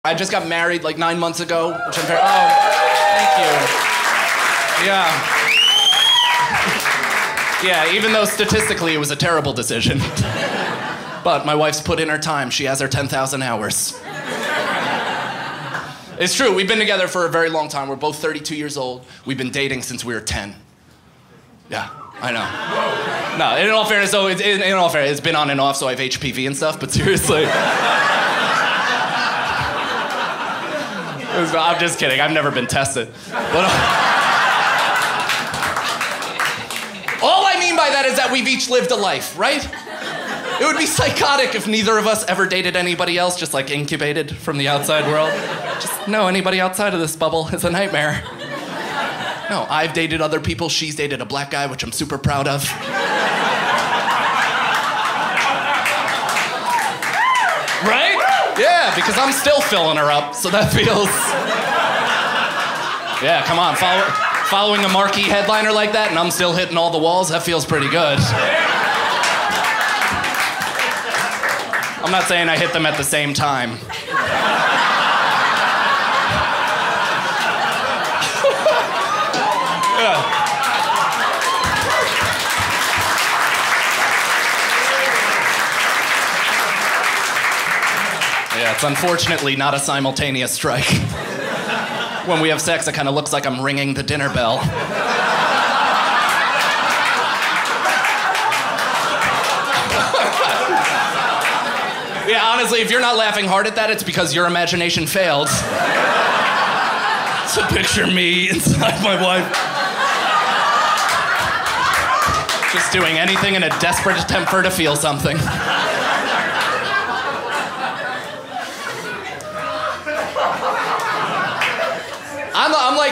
I just got married like 9 months ago, which I'm very, oh, thank you. Yeah, even though statistically it was a terrible decision. But my wife's put in her time. She has her 10,000 hours. It's true, we've been together for a very long time. We're both 32 years old. We've been dating since we were 10. Yeah, I know. No, in all fairness, though, in all fairness, it's been on and off, so I have HPV and stuff, but seriously. I'm just kidding, I've never been tested. But, all I mean by that is that we've each lived a life, right? It would be psychotic if neither of us ever dated anybody else, just like incubated from the outside world. Just no, anybody outside of this bubble is a nightmare. No, I've dated other people. She's dated a black guy, which I'm super proud of. Right? Yeah, because I'm still filling her up, so that feels... Yeah, come on, following a marquee headliner like that, and I'm still hitting all the walls, that feels pretty good. I'm not saying I hit them at the same time. Yeah, it's unfortunately not a simultaneous strike. When we have sex, it kind of looks like I'm ringing the dinner bell. Yeah, honestly, if you're not laughing hard at that, it's because your imagination failed. So picture me inside my wife. Just doing anything in a desperate attempt for her to feel something.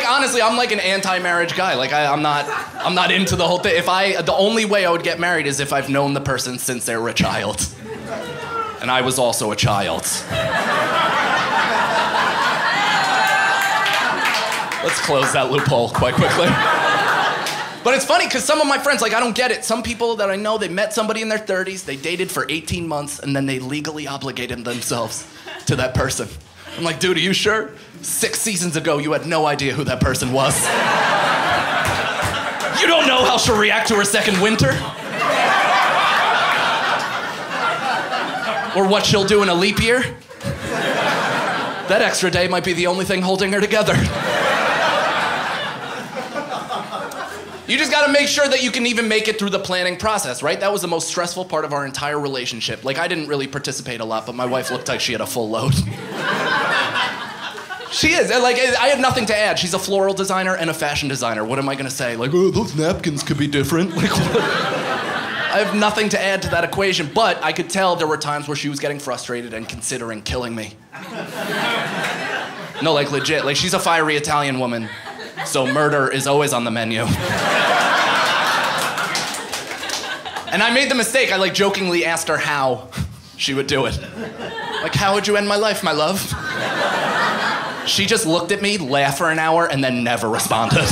Honestly, I'm like an anti-marriage guy. Like I'm not into the whole thing. The only way I would get married is if I've known the person since they were a child. And I was also a child. Let's close that loophole quite quickly. But it's funny, because some of my friends, like, I don't get it. Some people that I know, they met somebody in their 30s, they dated for 18 months, and then they legally obligated themselves to that person. I'm like, dude, are you sure? 6 seasons ago, you had no idea who that person was. You don't know how she'll react to her second winter? Or what she'll do in a leap year? That extra day might be the only thing holding her together. You just gotta make sure that you can even make it through the planning process, right? That was the most stressful part of our entire relationship. Like, I didn't really participate a lot, but my wife looked like she had a full load. She is. Like, I have nothing to add. She's a floral designer and a fashion designer. What am I gonna say? Like, oh, those napkins could be different. Like, what? I have nothing to add to that equation, but I could tell there were times where she was getting frustrated and considering killing me. No, like, legit. Like, she's a fiery Italian woman, so murder is always on the menu. And I made the mistake. I, like, jokingly asked her how she would do it. Like, how would you end my life, my love? She just looked at me, laughed for an hour, and then never responded.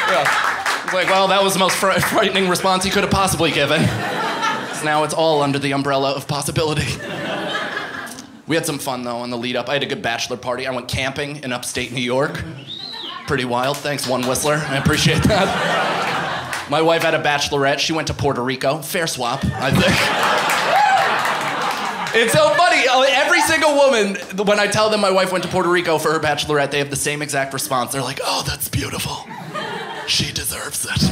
Yeah. Like, well, that was the most frightening response he could have possibly given. So now it's all under the umbrella of possibility. We had some fun, though, on the lead up. I had a good bachelor party. I went camping in upstate New York. Pretty wild. Thanks, One Whistler. I appreciate that. My wife had a bachelorette. She went to Puerto Rico. Fair swap, I think. It's so funny. Every single woman, when I tell them my wife went to Puerto Rico for her bachelorette, they have the same exact response. They're like, oh, that's beautiful. She deserves it.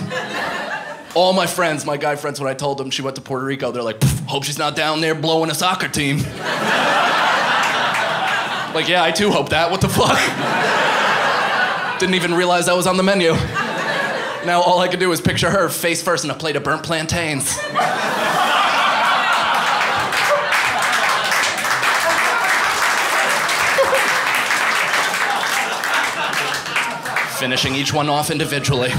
All my friends, my guy friends, when I told them she went to Puerto Rico, they're like, hope she's not down there blowing a soccer team. Like, yeah, I too hope that. What the fuck? Didn't even realize that was on the menu. Now all I can do is picture her face first in a plate of burnt plantains. Finishing each one off individually.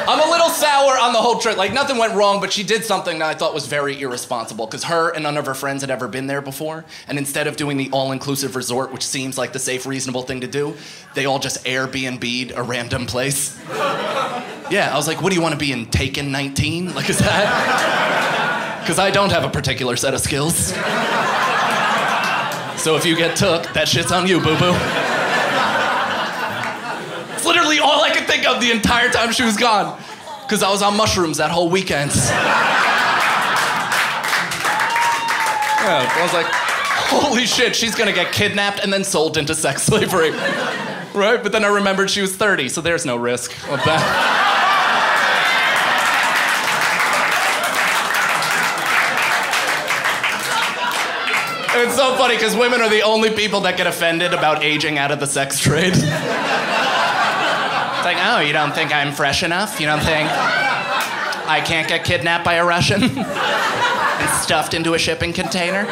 I'm a little sour on the whole trip. Like, nothing went wrong, but she did something that I thought was very irresponsible, because her and none of her friends had ever been there before, and instead of doing the all-inclusive resort, which seems like the safe, reasonable thing to do, they all just Airbnb'd a random place. Yeah, I was like, what do you want to be in, Taken 19? Like, is that... Because I don't have a particular set of skills. So if you get took, that shit's on you, boo-boo. It's literally all I could think of the entire time she was gone. Because I was on mushrooms that whole weekend. Yeah, I was like, holy shit, she's gonna get kidnapped and then sold into sex slavery. Right? But then I remembered she was 30, so there's no risk of that. It's so funny because women are the only people that get offended about aging out of the sex trade. It's like, oh, you don't think I'm fresh enough? You don't think I can't get kidnapped by a Russian and stuffed into a shipping container?